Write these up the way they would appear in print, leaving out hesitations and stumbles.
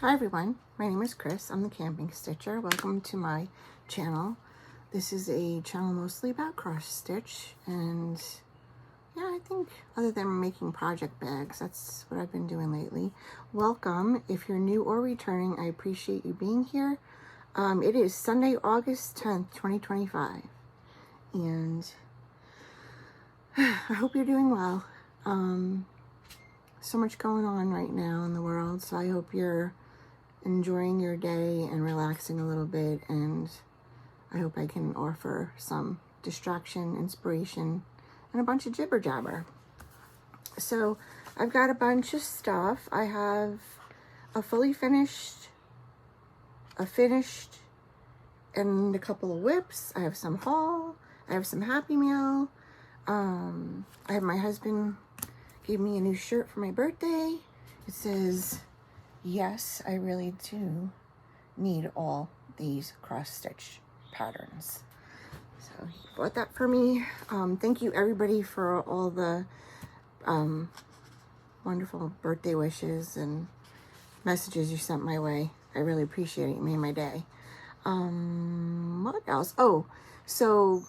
Hi everyone, my name is Chris. I'm the Camping Stitcher. Welcome to my channel. This is a channel mostly about cross stitch, and yeah, I think other than making project bags, that's what I've been doing lately. Welcome. If you're new or returning, I appreciate you being here. It is Sunday, August 10th, 2025, and I hope you're doing well. So much going on right now in the world, so I hope you're enjoying your day and relaxing a little bit, and I hope I can offer some distraction, inspiration, and a bunch of jibber jabber. So I've got a bunch of stuff. I have a fully finished, a finished, and a couple of whips. I have some haul. I have some Happy Meal. I have my husband gave me a new shirt for my birthday. It says, "Yes, I really do need all these cross-stitch patterns." So he bought that for me. Thank you everybody for all the wonderful birthday wishes and messages you sent my way. I really appreciate it. You made my day. What else? Oh, so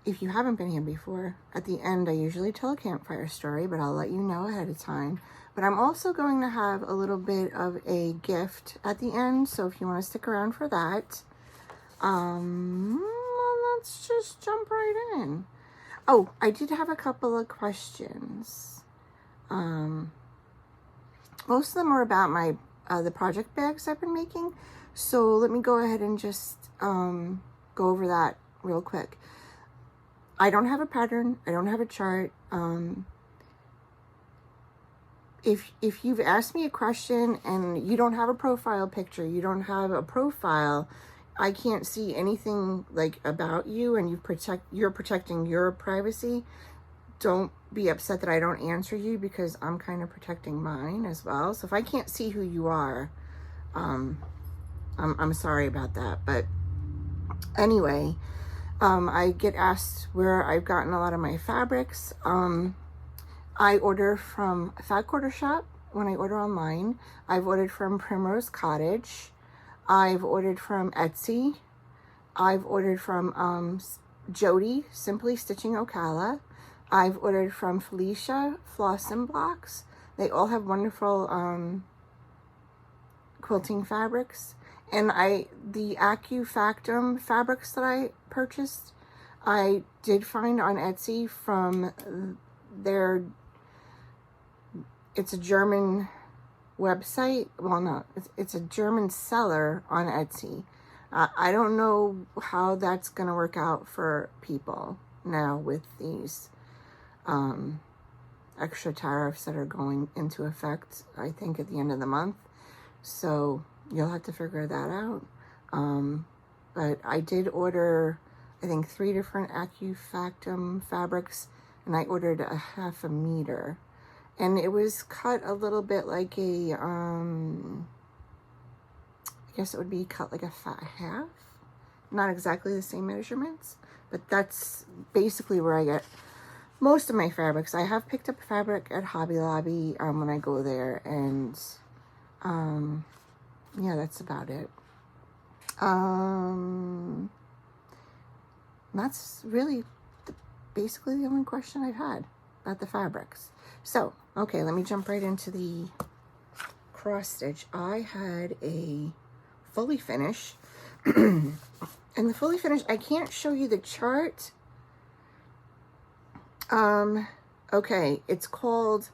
if you haven't been here before, at the end I usually tell a campfire story, but I'll let you know ahead of time. But I'm also going to have a little bit of a gift at the end, so if you want to stick around for that, well, let's just jump right in. Oh, I did have a couple of questions. Most of them were about my the project bags I've been making, so let me go ahead and just go over that real quick. I don't have a pattern. I don't have a chart. If you've asked me a question and you don't have a profile picture, you don't have a profile, I can't see anything like about you, and you're protecting your privacy, don't be upset that I don't answer you, because I'm kind of protecting mine as well. So if I can't see who you are, I'm sorry about that. But anyway, I get asked where I've gotten a lot of my fabrics. I order from Fat Quarter Shop when I order online. I've ordered from Primrose Cottage. I've ordered from Etsy. I've ordered from Jody, Simply Stitching Ocala. I've ordered from Felicia, Floss and Blocks. They all have wonderful quilting fabrics. And the AccuFactum fabrics that I purchased, I did find on Etsy from it's a German website. Well, no, it's a German seller on Etsy. I don't know how that's going to work out for people now with these extra tariffs that are going into effect, I think, at the end of the month. So you'll have to figure that out. But I did order, I think, 3 different AccuFactum fabrics, and I ordered a 1/2 meter. And it was cut a little bit like a, I guess it would be cut like a half. Not exactly the same measurements, but that's basically where I get most of my fabrics. I have picked up fabric at Hobby Lobby when I go there, and yeah, that's about it. That's really basically the only question I've had about the fabrics. So, okay, let me jump right into the cross stitch. I had a fully finish, and the fully finish, I can't show you the chart. Okay, it's called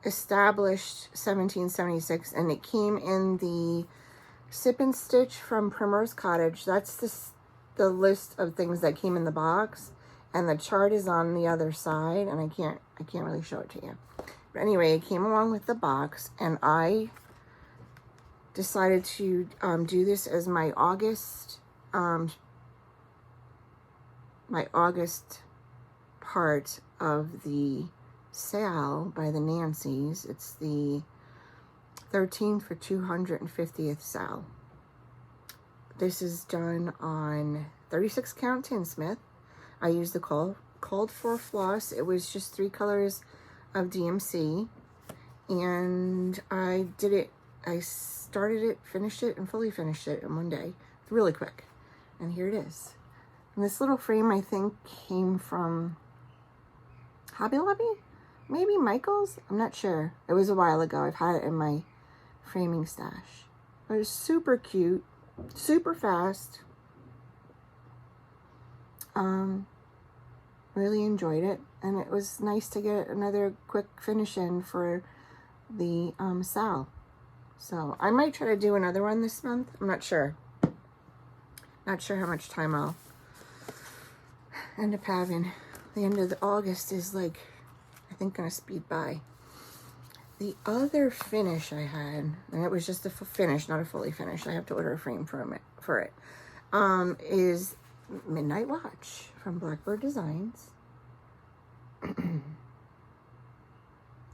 Established 1776, and it came in the Sip and Stitch from Primrose Cottage. That's the list of things that came in the box, and the chart is on the other side, and I can't really show it to you. But anyway, it came along with the box, and I decided to do this as my August part of the sale by the Nancys. It's the 13th for 250th sale. This is done on 36 count tinsmith. I used the called for floss. It was just 3 colors of DMC, and I did it I started it, finished it, and fully finished it in one day. Really quick. And here it is. And this little frame, I think, came from Hobby Lobby? Maybe Michael's? I'm not sure. It was a while ago. I've had it in my framing stash. It was super cute, super fast. Really enjoyed it. And it was nice to get another quick finish in for the Sal. So I might try to do another one this month. I'm not sure. Not sure how much time I'll end up having. The end of August is like, I think, gonna speed by. The other finish I had, and it was just a finish, not a fully finished. I have to order a frame for it. Is Midnight Watch from Blackbird Designs.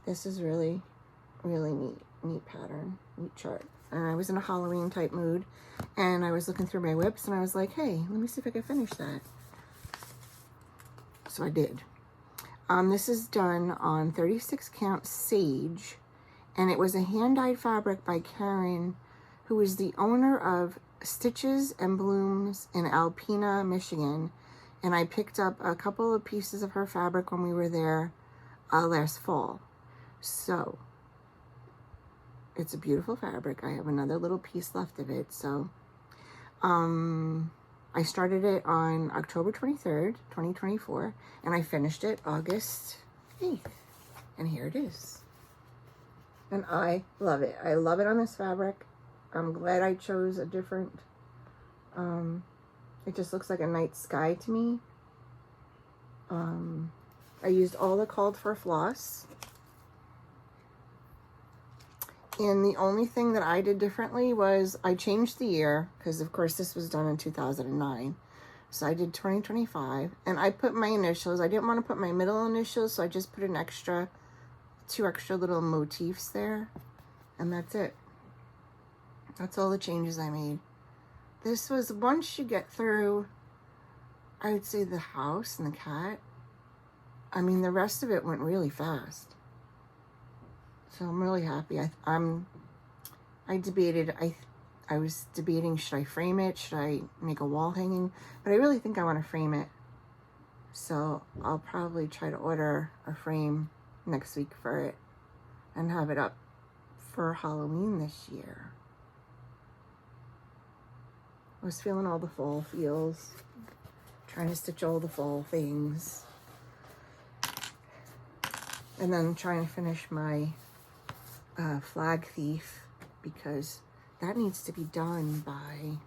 This is really, really neat pattern, neat chart. And I was in a Halloween type mood, and I was looking through my whips, and I was like, hey, let me see if I can finish that. So I did. This is done on 36 count sage, and it was a hand-dyed fabric by Karen, who is the owner of Stitches and Blooms in Alpena, Michigan. And I picked up a couple of pieces of her fabric when we were there last fall. So it's a beautiful fabric. I have another little piece left of it. So I started it on October 23rd, 2024, and I finished it August 8th. And here it is. And I love it. I love it on this fabric. I'm glad I chose a different, it just looks like a night sky to me. I used all the called for floss. And the only thing that I did differently was I changed the year, because of course this was done in 2009. So I did 2025, and I put my initials. I didn't want to put my middle initials, so I just put two extra little motifs there, and that's it. That's all the changes I made. This was, once you get through, I would say, the house and the cat, I mean, the rest of it went really fast. So I'm really happy. I debated, I was debating, should I frame it? Should I make a wall hanging? But I really think I want to frame it. So I'll probably try to order a frame next week for it and have it up for Halloween this year. I was feeling all the fall feels, trying to stitch all the fall things, and then trying to finish my flag thief, because that needs to be done by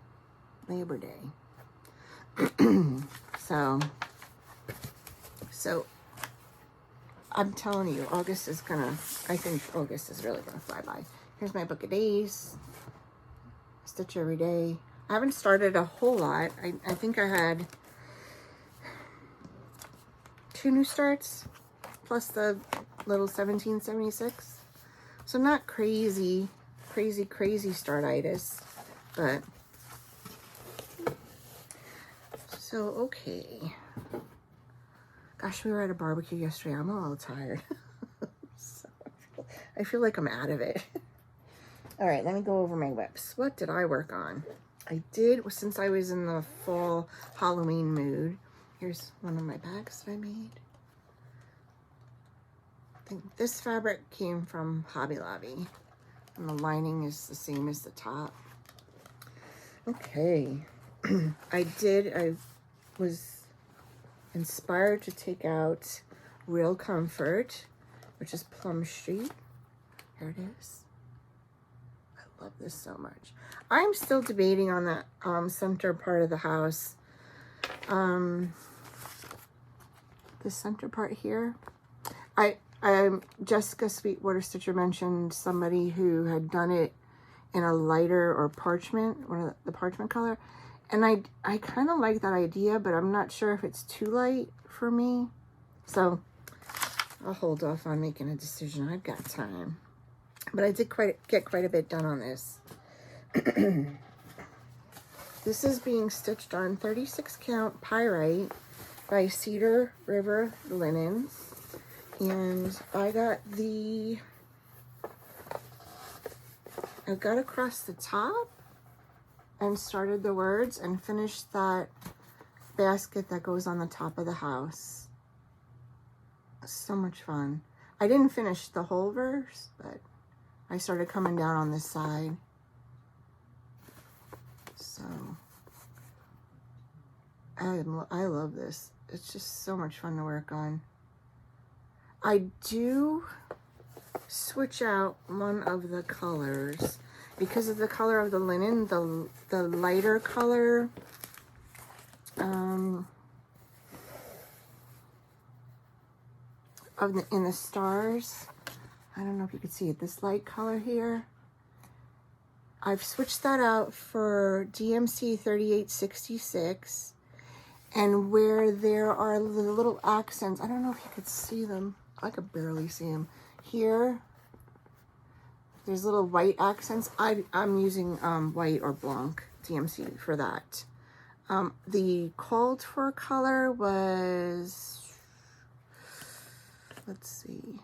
Labor Day. So I'm telling you, August is gonna, I think August is really gonna fly by. Here's my book of days. Stitch every day. I haven't started a whole lot. I think I had 2 new starts, plus the little 1776. So not crazy startitis, but so okay. Gosh, we were at a barbecue yesterday. I'm a little tired. So I feel like I'm out of it. All right, let me go over my whips. What did I work on? I did, since I was in the fall Halloween mood. Here's one of my bags that I made. I think this fabric came from Hobby Lobby, and the lining is the same as the top. Okay. I was inspired to take out Real Comfort, which is Plum Street. Here it is. I love this so much. I'm still debating on that center part of the house. The center part here. Jessica Sweetwater Stitcher mentioned somebody who had done it in a lighter or parchment, one of the parchment color. And I kind of like that idea, but I'm not sure if it's too light for me. So I'll hold off on making a decision. I've got time. But I did get quite a bit done on this. This is being stitched on 36 count Pyrite by Cedar River Linens. And I got the I got across the top and started the words and finished that basket that goes on the top of the house. So much fun. I didn't finish the whole verse, but I started coming down on this side. So I love this. It's just so much fun to work on. I do switch out one of the colors because of the color of the linen, the lighter color in the stars. I don't know if you can see it, this light color here. I've switched that out for DMC 3866, and where there are the little accents, I don't know if you could see them. I could barely see them. Here, there's little white accents. I'm using white or blanc DMC for that. The called for color was, let's see,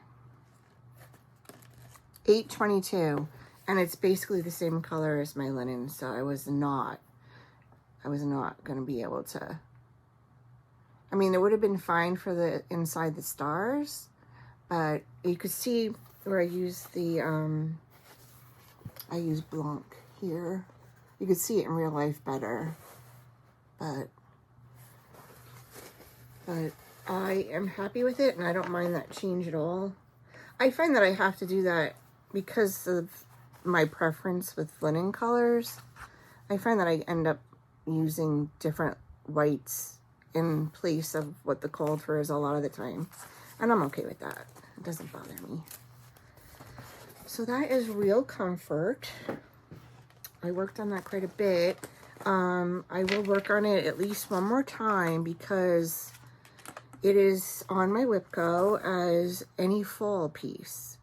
822, and it's basically the same color as my linen, so I was not going to be able to, I mean, it would have been fine for the inside the stars, but you could see where I use the, I use blanc here. You could see it in real life better, but I am happy with it, and I don't mind that change at all. I find that I have to do that because of my preference with linen colors. I find that I end up using different whites in place of what the called for is a lot of the time, and I'm okay with that. It doesn't bother me. So that is Real Comfort. I worked on that quite a bit. I will work on it at least one more time because it is on my WIPCO as any fall piece.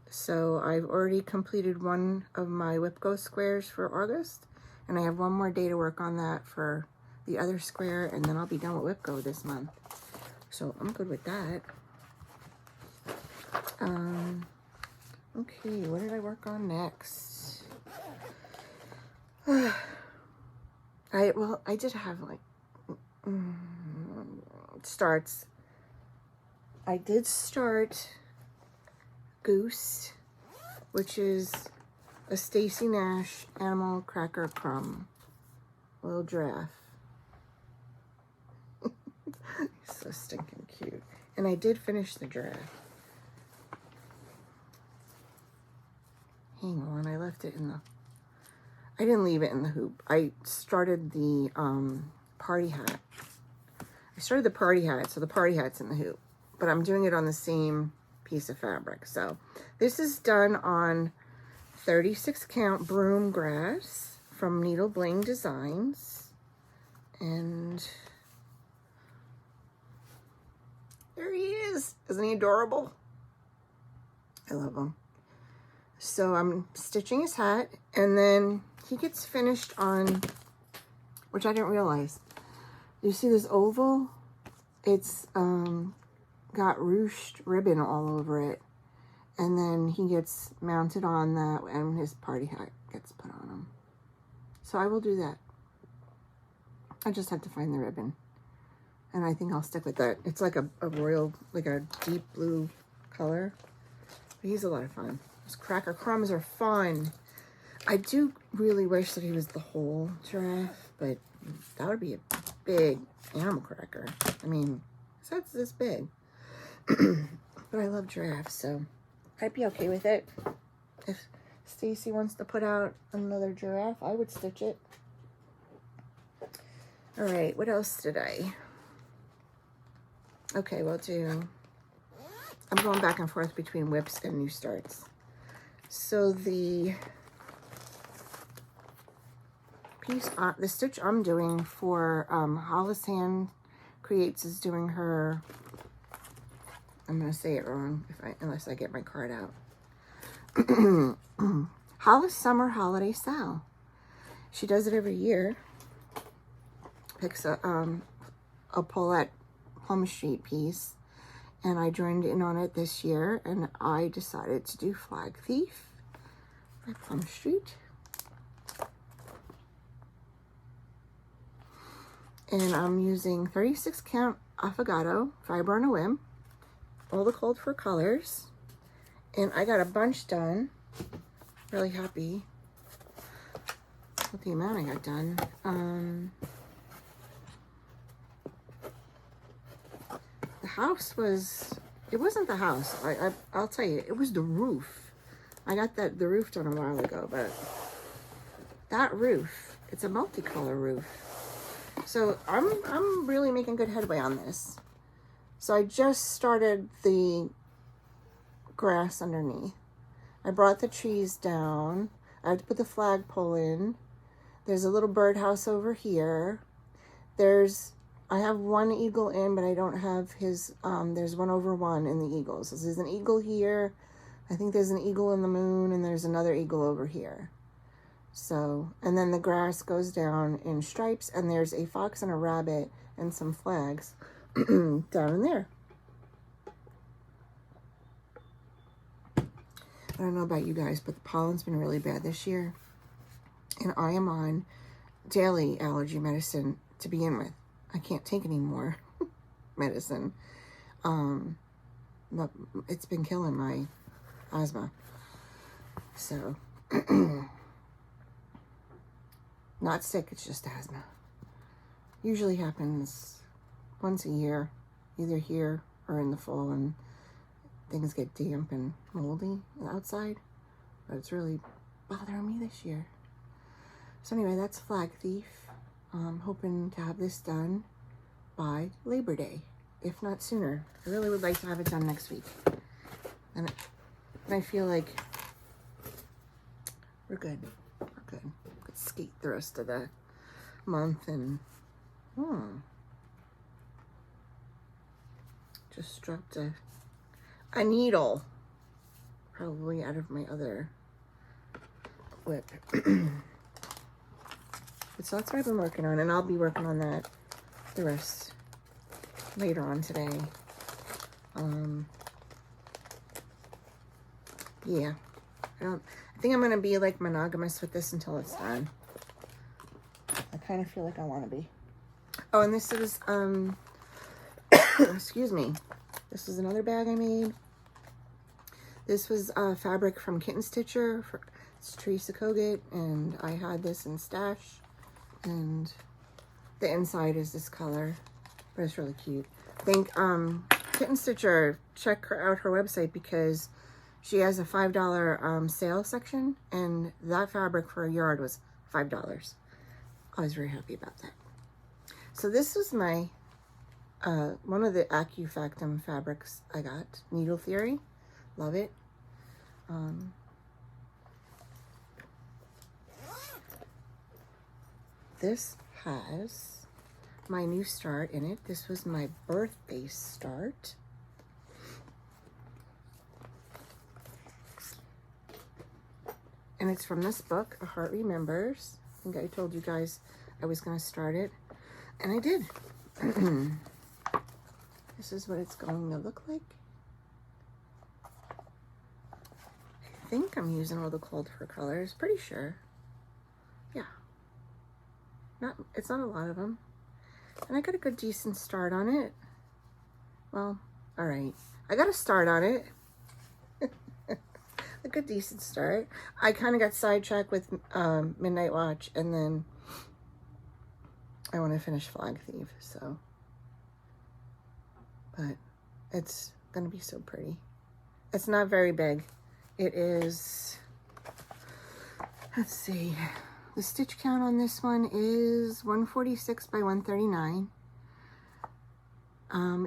So I've already completed one of my WIPCO squares for August, and I have one more day to work on that for the other square, and then I'll be done with WIPCO this month. So I'm good with that. Okay, what did I work on next? I did have like starts. I did start Goose, which is a Stacy Nash animal cracker crumb little giraffe. So stinking cute. And I did finish the giraffe. Hang on, I left it in the, I didn't leave it in the hoop. I started the party hat. I started the party hat, so the party hat's in the hoop, but I'm doing it on the same piece of fabric. So this is done on 36 count broom grass from Needle Bling Designs, and there he is. Isn't he adorable? I love him. So I'm stitching his hat, and then he gets finished on, which I didn't realize. You see this oval? It's got ruched ribbon all over it. And then he gets mounted on that, and his party hat gets put on him. So I will do that. I just have to find the ribbon. And I think I'll stick with that. It's like a royal, like a deep blue color. But he's a lot of fun. Those cracker crumbs are fun. I do really wish that he was the whole giraffe, but that would be a big animal cracker. I mean, that's this big. But I love giraffes, so I'd be okay with it. If Stacy wants to put out another giraffe, I would stitch it. All right, what else did I? Okay, we'll do, I'm going back and forth between whips and new starts. So the piece, the stitch I'm doing for Hollis Hand Creates is doing her, I'm going to say it wrong unless I get my card out. Hollis Summer Holiday Sale. She does it every year. Picks a Paulette Plum Street piece, and I joined in on it this year, and I decided to do Flag Thief by Plum Street. And I'm using 36 count Affogato Fiber on a Whim, all the cold for colors. And I got a bunch done. Really happy with the amount I got done. The house was, it wasn't the house. I'll tell you, it was the roof. I got the roof done a while ago, but that roof, it's a multicolor roof. So I'm really making good headway on this. So I just started the grass underneath. I brought the trees down. I had to put the flagpole in. There's a little birdhouse over here. I have one eagle in, but I don't have his, there's one over one in the eagles. So there's an eagle here. I think there's an eagle in the moon, and there's another eagle over here. So, and then the grass goes down in stripes, and there's a fox and a rabbit and some flags down in there. I don't know about you guys, but the pollen's been really bad this year. And I am on daily allergy medicine to begin with. I can't take any more medicine. But it's been killing my asthma. So, not sick, it's just asthma. Usually happens once a year, either here or in the fall, and things get damp and moldy outside. But it's really bothering me this year. So anyway, that's Flag Thief. I'm hoping to have this done by Labor Day, if not sooner. I really would like to have it done next week. And I feel like we're good. We're good. Could skate the rest of the month and just dropped a needle probably out of my other whip. So that's what I've been working on, and I'll be working on that the rest later on today. Yeah, I think I'm gonna be like monogamous with this until it's done. I kind of feel like I want to be. Oh, and this is excuse me, this is another bag I made. This was fabric from Kitten Stitcher. It's Teresa Kogut, and I had this in stash. And the inside is this color, but it's really cute. I think Kitten Stitcher, check out her website because she has a $5 sale section, and that fabric for a yard was $5. I was very happy about that. So this was my one of the AccuFactum fabrics I got. Needle Theory, love it. This has my new start in it. This was my birthday start. And it's from this book, A Heart Remembers. I think I told you guys I was going to start it. And I did. This is what it's going to look like. I think I'm using all the cold for colors. Pretty sure. Yeah. It's not a lot of them. And I got a good decent start on it. Well, all right. I got a start on it. A good decent start. I kind of got sidetracked with Midnight Watch, and then I want to finish Flag Thief, so. But it's going to be so pretty. It's not very big. It is, let's see. The stitch count on this one is 146 by 139.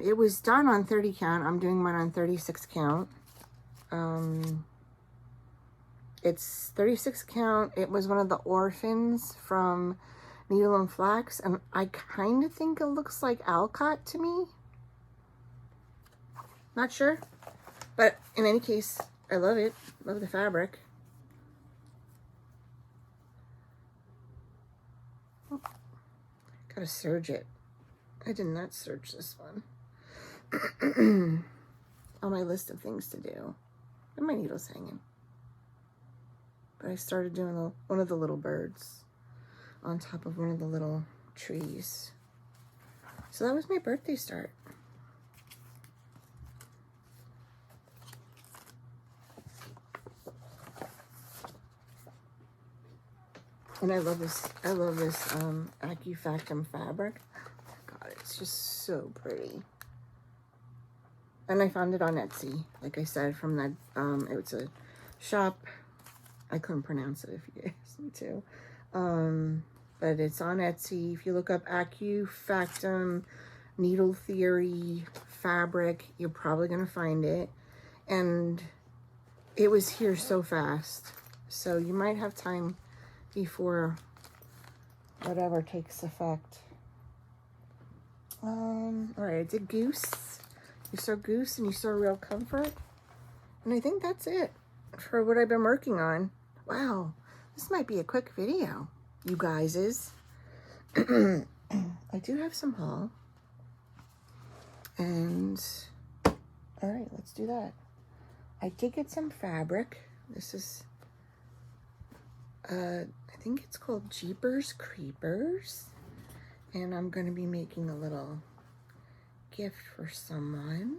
It was done on 30 count. I'm doing mine on 36 count. It's 36 count. It was one of the orphans from Needle and Flax, and I kind of think it looks like Alcott to me. Not sure, but in any case, I love it. Love the fabric. Gotta serge it. I did not serge this one. On my list of things to do. And my needle's hanging. But I started doing one of the little birds on top of one of the little trees. So that was my birthday start. And I love this AccuFactum fabric. God, it's just so pretty. And I found it on Etsy, like I said, from that, it's a shop. I couldn't pronounce it if you asked me to. But it's on Etsy. If you look up AccuFactum Needle Theory fabric, you're probably going to find it. And it was here so fast. So you might have time before whatever takes effect. All right, I did Goose. You saw Goose and you saw Real Comfort. And I think that's it for what I've been working on. Wow, this might be a quick video, you guys. I do have some haul. And, all right, let's do that. I did get some fabric. This is, I think it's called Jeepers Creepers. And I'm going to be making a little gift for someone.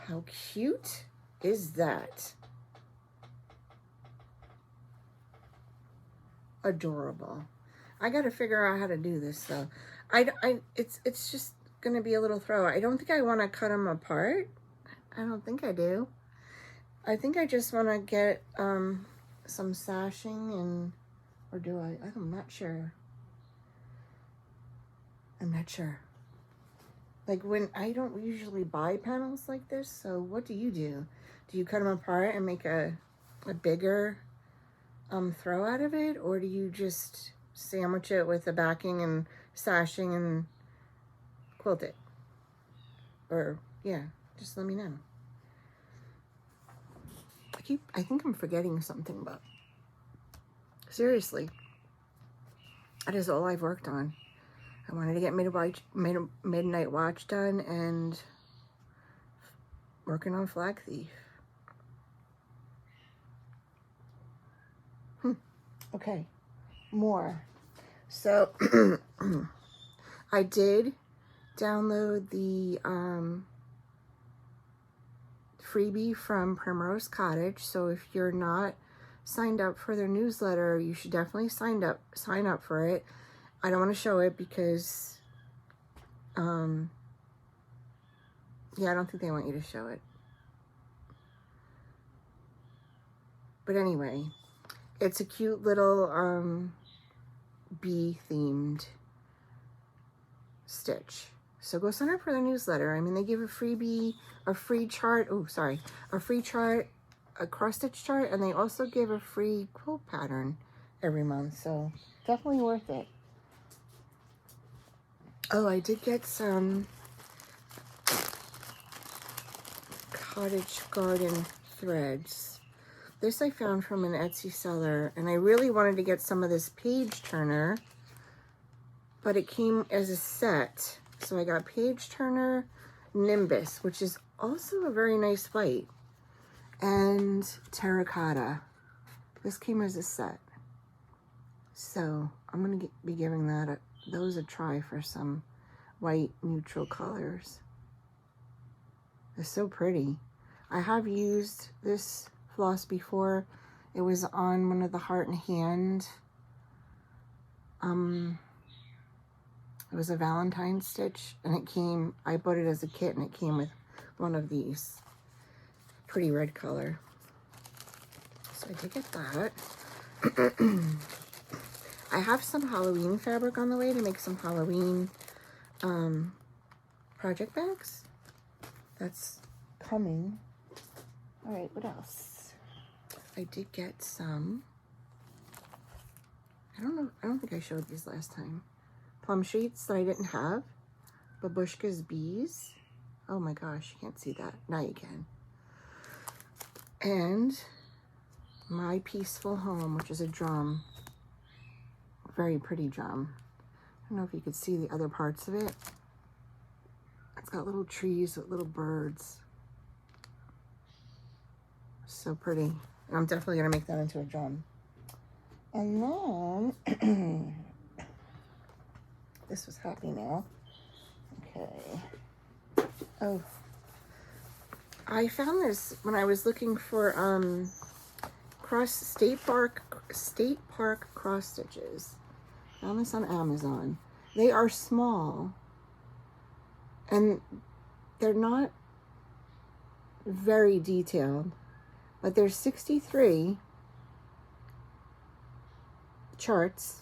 How cute is that? Adorable. I got to figure out how to do this though. It's just going to be a little throw. I don't think I want to cut them apart. I don't think I do. I think I just want to get some sashing and, or do I? I'm not sure. I'm not sure. Like when I don't usually buy panels like this, so what do you do? Do you cut them apart and make a bigger throw out of it, or do you just sandwich it with the backing and sashing and quilt it? Or yeah, just let me know. I think I'm forgetting something, but seriously, that is all I've worked on. I wanted to get Midnight Watch done and working on Flag Thief. Okay, more. So I did download the freebie from Primrose Cottage. So if you're not signed up for their newsletter, you should definitely sign up for it. I don't want to show it because, yeah, I don't think they want you to show it. But anyway, it's a cute little bee-themed stitch. So go sign up for their newsletter. I mean, they give a freebie, a free chart. Oh, sorry, a free chart, a cross-stitch chart, and they also give a free quilt pattern every month. So definitely worth it. Oh, I did get some cottage garden threads. This I found from an Etsy seller, and I really wanted to get some of this page turner, but it came as a set. So I got page turner Nimbus, which is also a very nice white, and terracotta. This came as a set. So I'm going to be giving those a try for some white neutral colors. They're so pretty. I have used this floss before. It was on one of the Heart and Hand. It was a Valentine stitch, and it came, I bought it as a kit, and it came with one of these. Pretty red color. So I did get that. I have some Halloween fabric on the way to make some Halloween project bags. That's coming. All right, what else? I did get some, I don't think I showed these last time. Plum sheets that I didn't have. Babushka's Bees. Oh my gosh, you can't see that. Now you can. And My Peaceful Home, which is a drum. Very pretty drum. I don't know if you could see the other parts of it. It's got little trees with little birds. So pretty. And I'm definitely gonna make that into a drum. And then, this was Happy Mail. Okay. Oh, I found this when I was looking for state park cross stitches. Found this on Amazon. They are small, and they're not very detailed, but there's 63 charts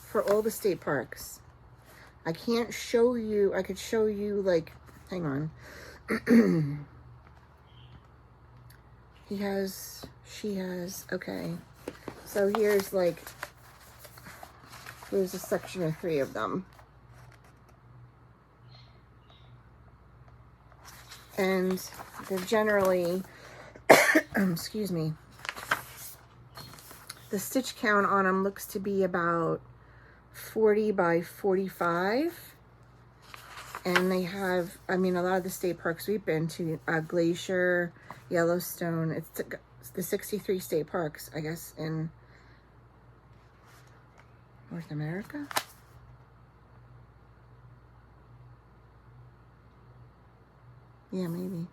for all the state parks. I can't show you. I could show you, like, hang on. She has, okay. So here's a section of 3 of them. And they're generally, excuse me, the stitch count on them looks to be about 40 by 45. And they have, I mean, a lot of the state parks we've been to, Glacier, Yellowstone, it's the 63 state parks, I guess, in North America. Yeah, maybe.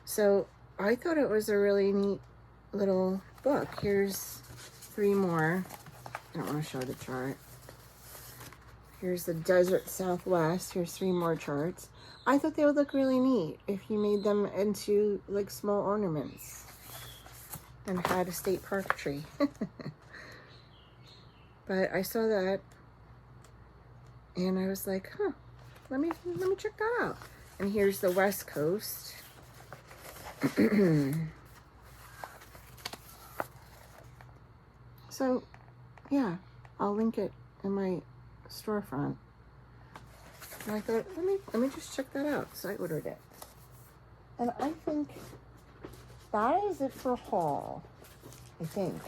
So I thought it was a really neat little book. Here's 3 more. I don't want to show the chart. Here's the desert Southwest. Here's 3 more charts. I thought they would look really neat if you made them into like small ornaments and had a state park tree. But I saw that and I was like, huh, let me check that out. And here's the West Coast. So yeah, I'll link it in my storefront. And I thought, let me just check that out. So I ordered it. And I think that is it for haul. I think.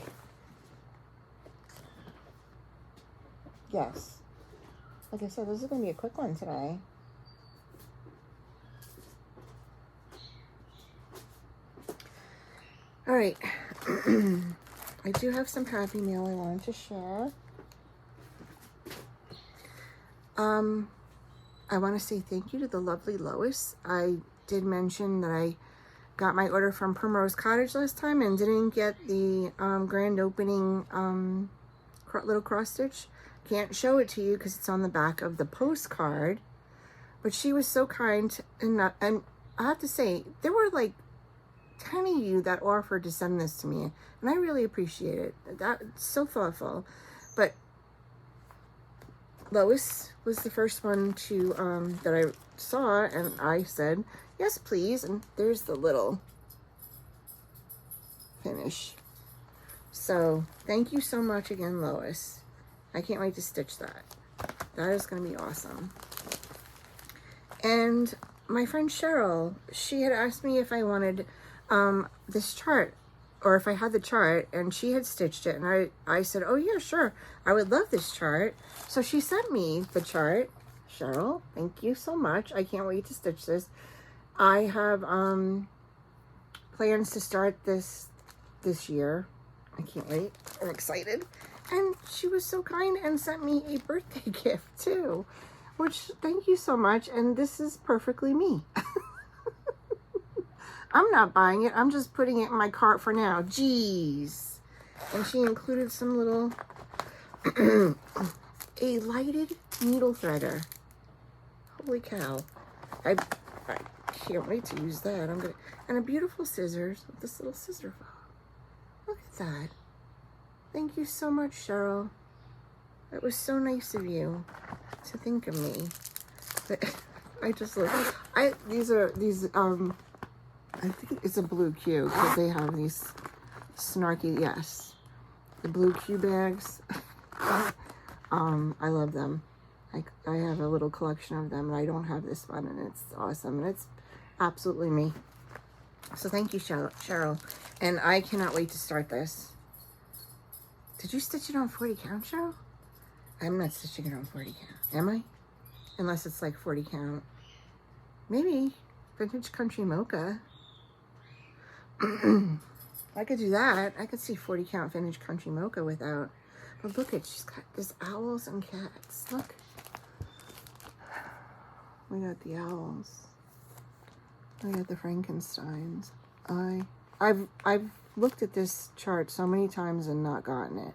Yes. Like I said, this is going to be a quick one today. All right. I do have some happy mail I wanted to share. I want to say thank you to the lovely Lois. I did mention that I got my order from Primrose Cottage last time and didn't get the grand opening little cross stitch. Can't show it to you because it's on the back of the postcard. But she was so kind, and I have to say, there were like 10 of you that offered to send this to me, and I really appreciate it. That's so thoughtful. But Lois was the first one to that I saw, and I said, yes, please. And there's the little finish. So thank you so much again, Lois. I can't wait to stitch that. That is going to be awesome. And my friend Cheryl, she had asked me if I wanted this chart, or if I had the chart, and she had stitched it, and I said, oh yeah, sure, I would love this chart. So she sent me the chart. Cheryl, thank you so much. I can't wait to stitch this. I have plans to start this year. I can't wait. I'm excited. And she was so kind and sent me a birthday gift too, which, thank you so much. And this is perfectly me. I'm not buying it. I'm just putting it in my cart for now. Jeez. And she included some little, a lighted needle threader. Holy cow. I can't wait to use that. And a beautiful scissors with this little scissor fob. Look at that. Thank you so much, Cheryl. It was so nice of you to think of me. But I just look. I think it's a blue Q because they have these snarky, yes, the blue Q bags. I love them. I have a little collection of them, and I don't have this one, and it's awesome, and it's absolutely me. So thank you, Cheryl. And I cannot wait to start this. Did you stitch it on 40 count, Cheryl? I'm not stitching it on 40 count, am I? Unless it's like 40 count. Maybe. Vintage Country Mocha. I could do that. I could see 40 count vintage country mocha without. But look at, she's got this owls and cats. Look. We got the owls. We got the Frankensteins. I've looked at this chart so many times and not gotten it.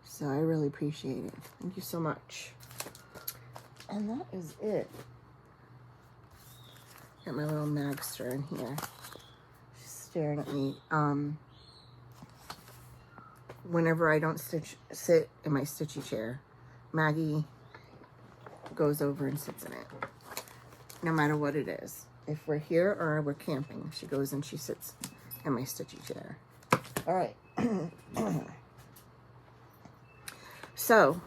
So I really appreciate it. Thank you so much. And that is it. Got my little Magster in here. She's staring at me. Whenever I don't sit in my stitchy chair, Maggie goes over and sits in it. No matter what it is. If we're here or we're camping, she goes and she sits in my stitchy chair. All right. So,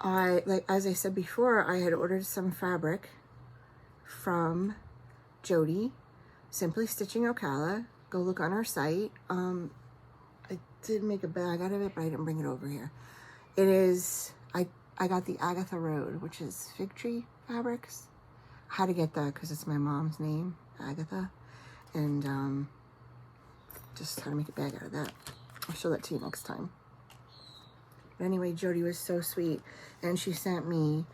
as I said before, I had ordered some fabric from Jody, Simply Stitching Ocala. Go look on our site. I did make a bag out of it, but I didn't bring it over here. It is, I got the Agatha Road, which is fig tree fabrics. I had to get that because it's my mom's name, Agatha. And just had to make a bag out of that. I'll show that to you next time. But anyway, Jody was so sweet. And she sent me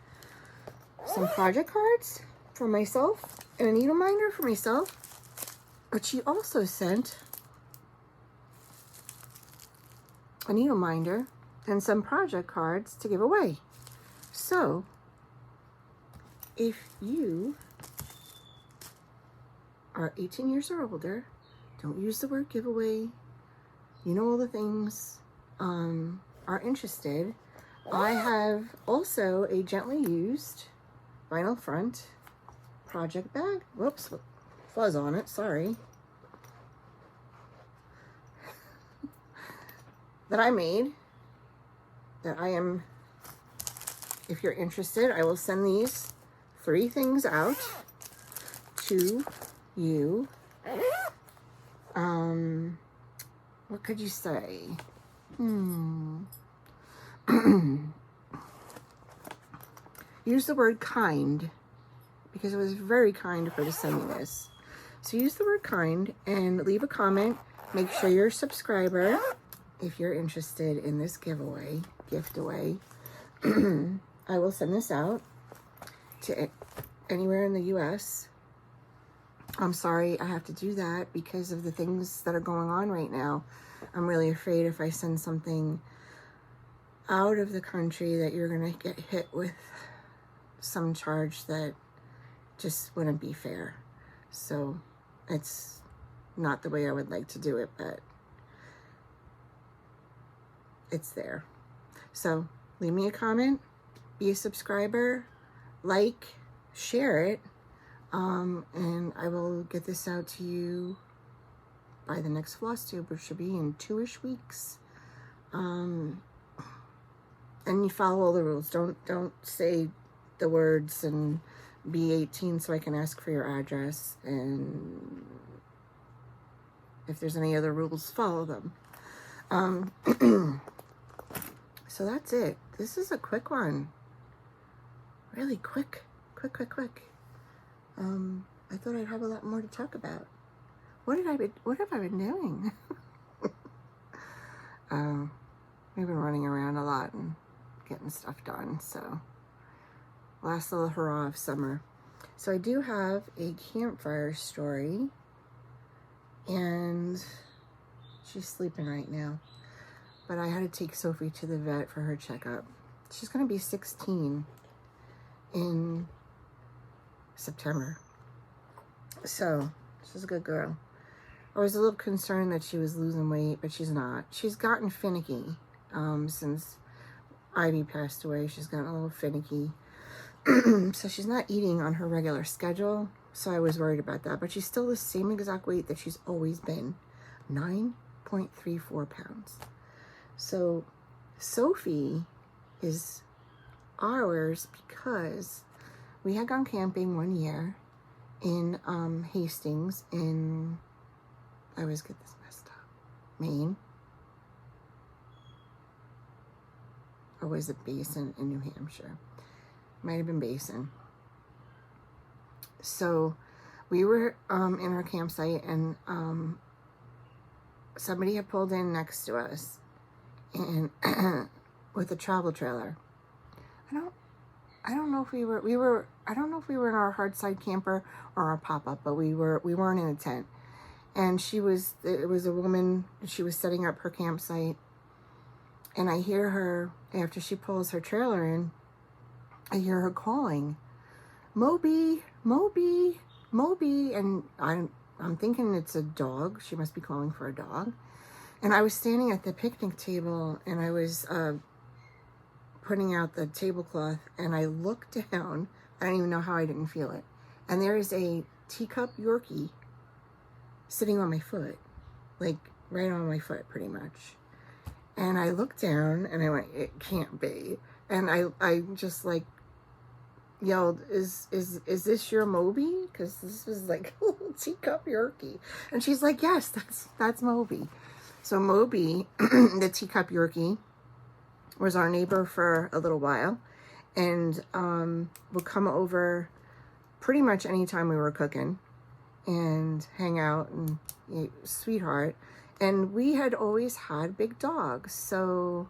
some project cards for myself and a needle minder for myself. But she also sent a needle minder and some project cards to give away. So, if you are 18 years or older, don't use the word giveaway, you know all the things, are interested, I have also a gently used vinyl front project bag. Whoops, fuzz on it, sorry. That I made, that I am, if you're interested, I will send these 3 things out to you. What could you say? Use the word kind, because it was very kind of her to send me this. So use the word kind and leave a comment. Make sure you're a subscriber if you're interested in this giveaway, gift away. I will send this out to anywhere in the US. I'm sorry I have to do that because of the things that are going on right now. I'm really afraid if I send something out of the country that you're gonna get hit with some charge that just wouldn't be fair. So it's not the way I would like to do it, but it's there. So leave me a comment, be a subscriber, like, share it, and I will get this out to you by the next Flosstube, which should be in 2-ish weeks. And you follow all the rules. Don't say the words and be 18 so I can ask for your address, and if there's any other rules, follow them. So that's it. This is a quick one. Really quick. I thought I'd have a lot more to talk about. What have I been doing? We've been running around a lot and getting stuff done, so last little hurrah of summer. So I do have a campfire story, and she's sleeping right now, but I had to take Sophie to the vet for her checkup. She's going to be 16 in September, so she's a good girl. I was a little concerned that she was losing weight, but she's not. She's gotten finicky since Ivy passed away. She's gotten a little finicky. So she's not eating on her regular schedule, so I was worried about that. But she's still the same exact weight that she's always been, 9.34 pounds. So Sophie is ours because we had gone camping one year in Hastings in, I always get this messed up, Maine. Or was it Basin in New Hampshire? Might have been Basin. So we were in our campsite, and somebody had pulled in next to us and with a travel trailer. I don't know if we were I don't know if we were in our hard side camper or our pop-up, but we weren't in a tent. And it was a woman, she was setting up her campsite. And I hear her, after she pulls her trailer in, I hear her calling, Moby, Moby, Moby. And I'm thinking it's a dog. She must be calling for a dog. And I was standing at the picnic table, and I was putting out the tablecloth, and I looked down. I don't even know how I didn't feel it. And there is a teacup Yorkie sitting on my foot, like right on my foot pretty much. And I looked down and I went, it can't be. And I just like yelled, is this your Moby? Because this was like a little teacup Yorkie. And she's like, yes, that's Moby. So Moby, the teacup Yorkie, was our neighbor for a little while, and would come over pretty much anytime we were cooking and hang out, and sweetheart. And we had always had big dogs, so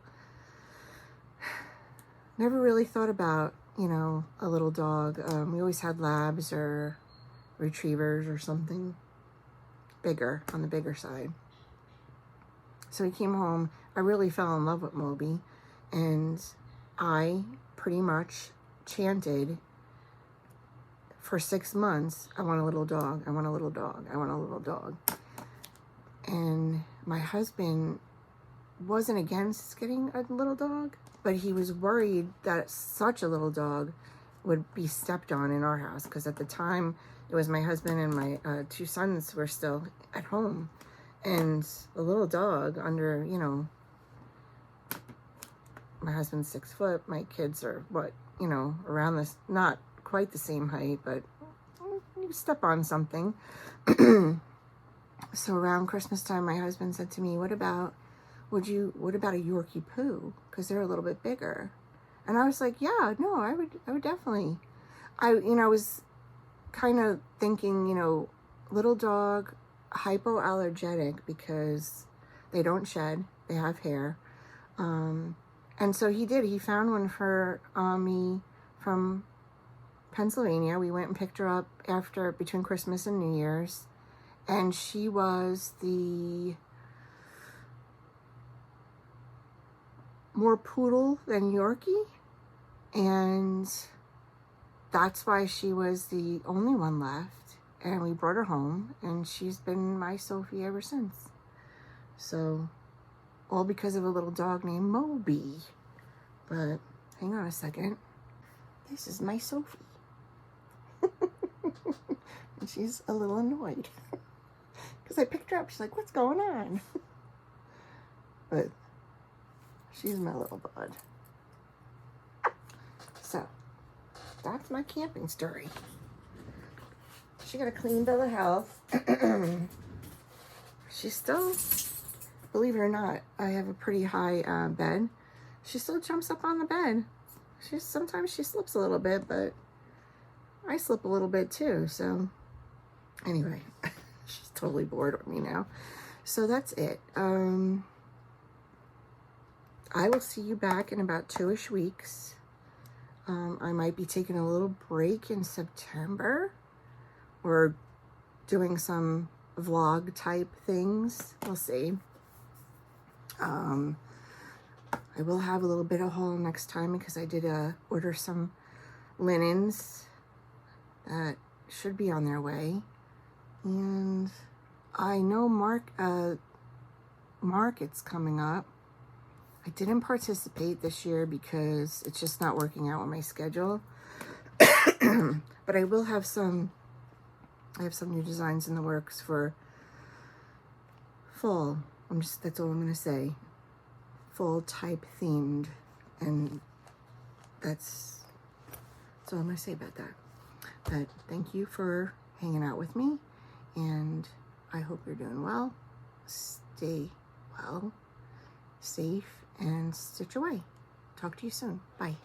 never really thought about, a little dog. We always had labs or retrievers or something bigger, on the bigger side. So he came home. I really fell in love with Moby, and I pretty much chanted for 6 months, I want a little dog, I want a little dog, I want a little dog. And my husband wasn't against getting a little dog, but he was worried that such a little dog would be stepped on in our house, because at the time it was my husband and my 2 sons were still at home, and a little dog under, my husband's 6 foot, my kids are around this, not quite the same height, but you step on something. So around Christmas time, my husband said to me, what about a Yorkie poo? Because they're a little bit bigger. And I was like, yeah, no, I would definitely. I was kind of thinking, little dog, hypoallergenic, because they don't shed, they have hair. And so he found one for me from Pennsylvania. We went and picked her up between Christmas and New Year's. And she was the more poodle than Yorkie. And that's why she was the only one left. And we brought her home, and she's been my Sophie ever since. So, all because of a little dog named Moby. But hang on a second. This is my Sophie. And she's a little annoyed. Because I picked her up. She's like, what's going on? But she's my little bud. So, that's my camping story. She got a clean bill of health. She still, believe it or not, I have a pretty high bed. She still jumps up on the bed. Sometimes she slips a little bit, but I slip a little bit too. So anyway, she's totally bored with me now. So that's it. I will see you back in about 2-ish weeks. I might be taking a little break in September. We're doing some vlog type things. We'll see. I will have a little bit of haul next time, because I did order some linens that should be on their way. And I know market's coming up. I didn't participate this year because it's just not working out with my schedule. But I will have some. I have some new designs in the works for fall. That's all I'm going to say. Fall type themed. And that's all I'm going to say about that. But thank you for hanging out with me. And I hope you're doing well. Stay well, safe, and stitch away. Talk to you soon. Bye.